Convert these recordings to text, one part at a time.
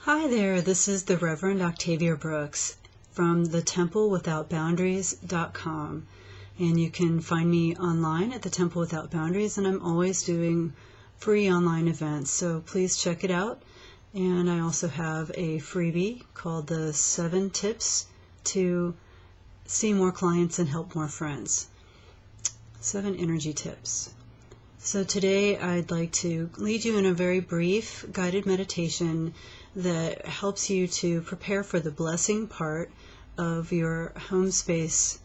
Hi there, this is the Reverend Octavia Brooks from thetemplewithoutboundaries.com, and you can find me online at the Temple Without Boundaries, and I'm always doing free online events, so please check it out. And I also have a freebie called the 7 Tips to See More Clients and Help More Friends. 7 energy tips. So today I'd like to lead you in a very brief guided meditation that helps you to prepare for the blessing part of your home space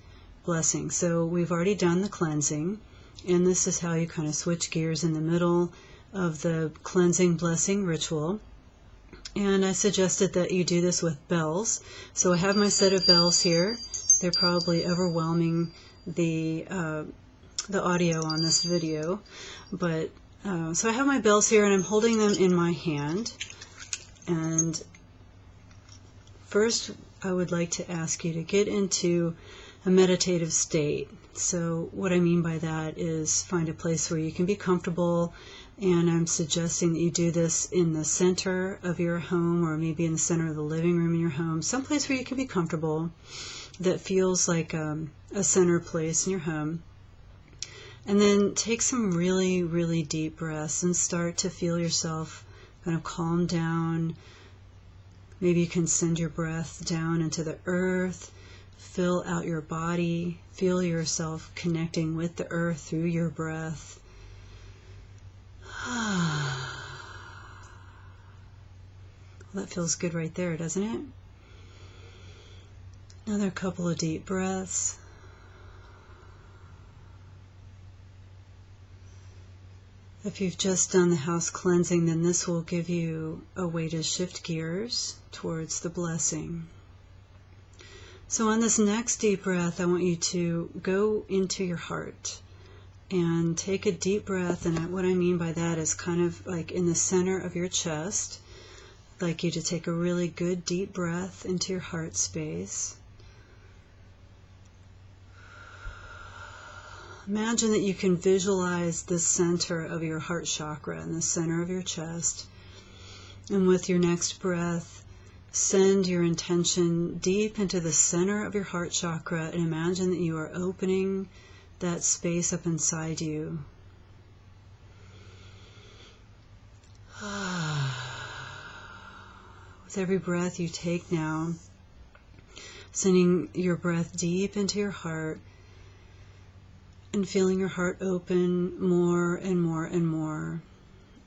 blessing. So we've already done the cleansing, and this is how you kind of switch gears in the middle of the cleansing blessing ritual. And I suggested that you do this with bells. So I have my set of bells here. They're probably overwhelming the audio on this video, but so I have my bells here and I'm holding them in my hand. And first I would like to ask you to get into a meditative state. So what I mean by that is find a place where you can be comfortable, and I'm suggesting that you do this in the center of your home, or maybe in the center of the living room in your home, someplace where you can be comfortable that feels like a center place in your home. And then take some really, really deep breaths and start to feel yourself kind of calm down. Maybe you can send your breath down into the earth, fill out your body, feel yourself connecting with the earth through your breath. Well, that feels good right there, doesn't it? Another couple of deep breaths. If you've just done the house cleansing, then this will give you a way to shift gears towards the blessing. So on this next deep breath, I want you to go into your heart and take a deep breath. And what I mean by that is kind of like in the center of your chest. I'd like you to take a really good deep breath into your heart space. Imagine that you can visualize the center of your heart chakra in the center of your chest. And with your next breath, send your intention deep into the center of your heart chakra and imagine that you are opening that space up inside you. With every breath you take now, sending your breath deep into your heart, and feeling your heart open more and more and more.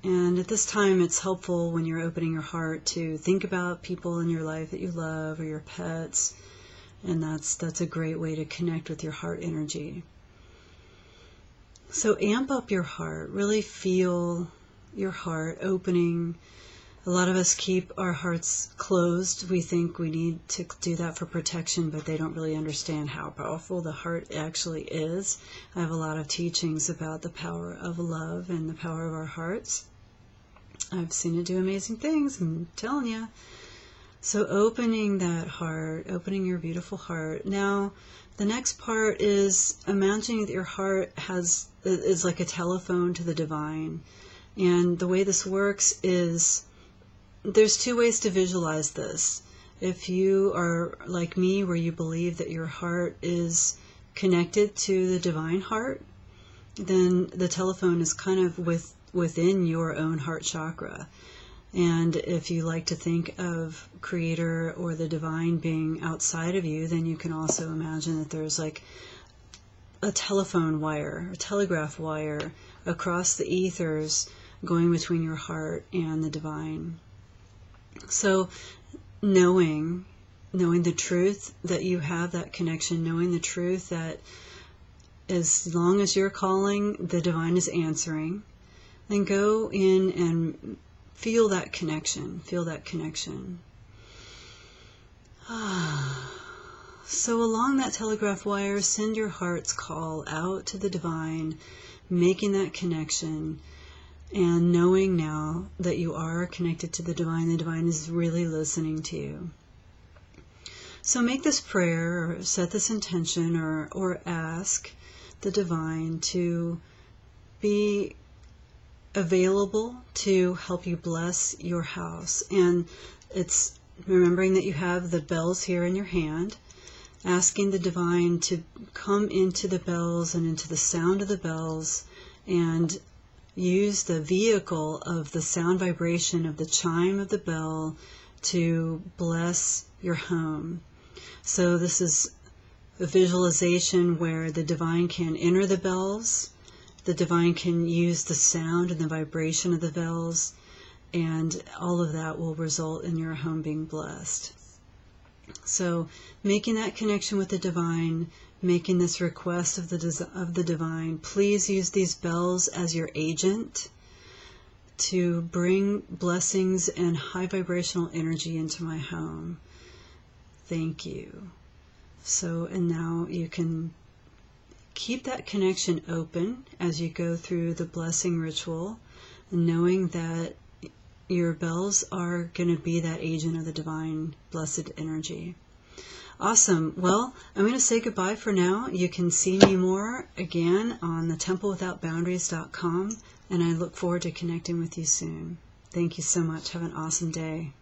And at this time, it's helpful when you're opening your heart to think about people in your life that you love, or your pets, and that's a great way to connect with your heart energy. So amp up your heart, really feel your heart opening. A lot of us keep our hearts closed. We think we need to do that for protection, but they don't really understand how powerful the heart actually is. I have a lot of teachings about the power of love and the power of our hearts. I've seen it do amazing things, I'm telling you. So opening that heart, opening your beautiful heart. Now, the next part is imagining that your heart is like a telephone to the divine. And the way this works is, there's 2 ways to visualize this. If you are like me, where you believe that your heart is connected to the divine heart, then the telephone is kind of within your own heart chakra. And if you like to think of Creator or the divine being outside of you, then you can also imagine that there's like a telephone wire, a telegraph wire across the ethers going between your heart and the divine. So knowing the truth that you have that connection, knowing the truth that as long as you're calling, the divine is answering, then go in and feel that connection. So along that telegraph wire, send your heart's call out to the divine, making that connection. And knowing now that you are connected to the divine is really listening to you. So make this prayer, or set this intention, or ask the divine to be available to help you bless your house. And it's remembering that you have the bells here in your hand, asking the divine to come into the bells and into the sound of the bells and use the vehicle of the sound vibration of the chime of the bell to bless your home. So this is a visualization where the divine can enter the bells, the divine can use the sound and the vibration of the bells, and all of that will result in your home being blessed. So making that connection with the divine, making this request of the divine, please use these bells as your agent to bring blessings and high vibrational energy into my home. Thank you. So, and now you can keep that connection open as you go through the blessing ritual, knowing that your bells are going to be that agent of the divine blessed energy. Awesome. Well, I'm going to say goodbye for now. You can see me more again on the templewithoutboundaries.com, and I look forward to connecting with you soon. Thank you so much. Have an awesome day.